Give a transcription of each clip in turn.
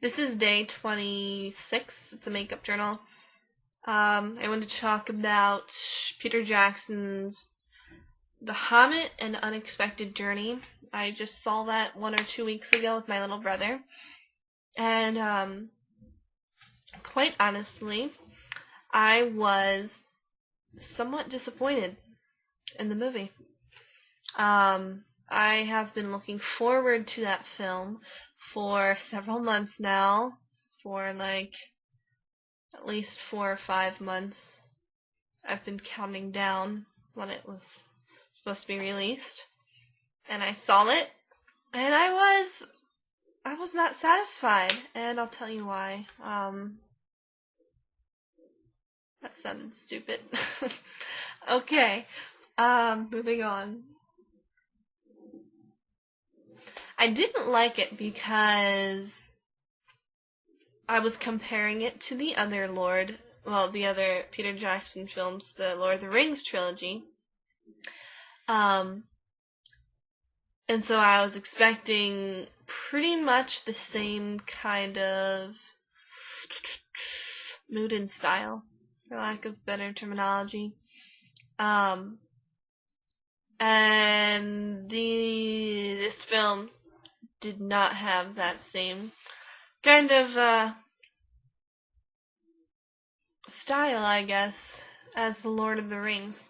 This is day 26. It's a makeup journal. I want to talk about Peter Jackson's The Hobbit and Unexpected Journey. I just saw that 1 or 2 weeks ago with my little brother. And quite honestly, I was somewhat disappointed in the movie. I have been looking forward to that film for several months now, for like at least 4 or 5 months. I've been counting down when it was supposed to be released, and I saw it, and I was not satisfied, and I'll tell you why. That sounded stupid. Okay, moving on. I didn't like it because I was comparing it to the other Peter Jackson films, the Lord of the Rings trilogy. And so I was expecting pretty much the same kind of mood and style, for lack of better terminology. And this film did not have that same kind of style, I guess, as the Lord of the Rings.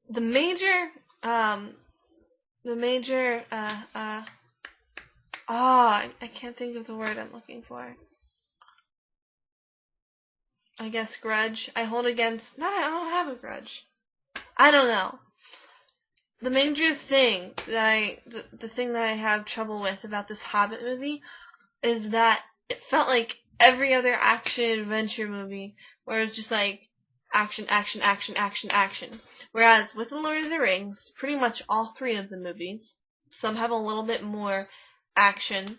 The major I can't think of the word I'm looking for. I guess grudge. I hold against. No, I don't have a grudge. I don't know. The major thing the thing that I have trouble with about this Hobbit movie is that it felt like every other action adventure movie, where it's just like action, action, action, action, action. Whereas with The Lord of the Rings, pretty much all 3 of the movies, some have a little bit more action,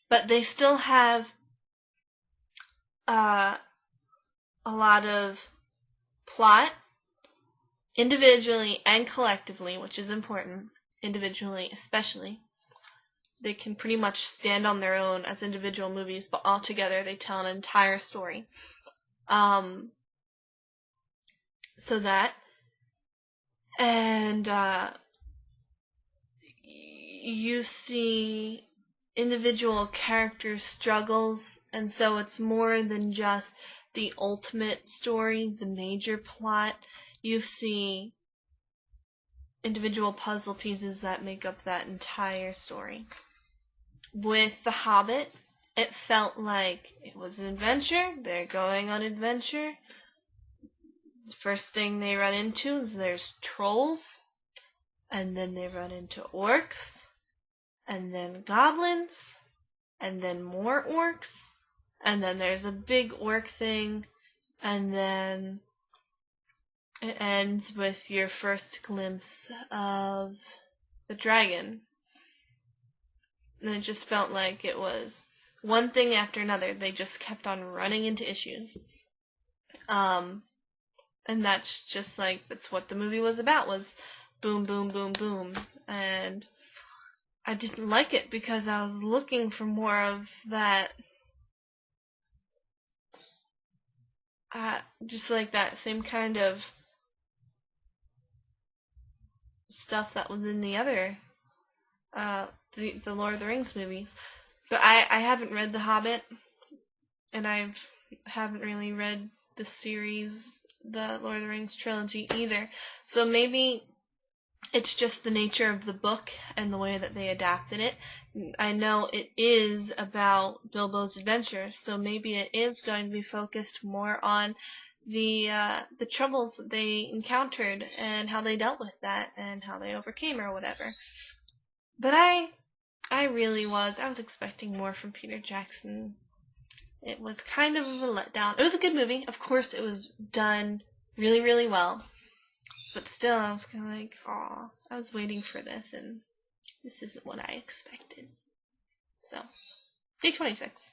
but they still have a lot of plot, individually and collectively, which is important, individually especially. They can pretty much stand on their own as individual movies, but all together they tell an entire story. So that, and you see individual characters' struggles, and so it's more than just the ultimate story, the major plot. You see individual puzzle pieces that make up that entire story. With The Hobbit, it felt like it was an adventure. They're going on adventure. The first thing they run into is there's trolls, and then they run into orcs, and then goblins, and then more orcs, and then there's a big orc thing, and then it ends with your first glimpse of the dragon. And it just felt like it was one thing after another. They just kept on running into issues. And that's just like, that's what the movie was about, was boom, boom, boom, boom. And I didn't like it because I was looking for more of that, just like that same kind of stuff that was in the other, the Lord of the Rings movies. But I haven't read The Hobbit, and I haven't really read the series, the Lord of the Rings trilogy either. So maybe it's just the nature of the book and the way that they adapted it. I know it is about Bilbo's adventure, so maybe it is going to be focused more on the troubles that they encountered and how they dealt with that and how they overcame or whatever. But I was expecting more from Peter Jackson. It was kind of a letdown. It was a good movie. Of course, it was done really, really well. But still, I was kind of like, aw, I was waiting for this, and this isn't what I expected. So, day 26.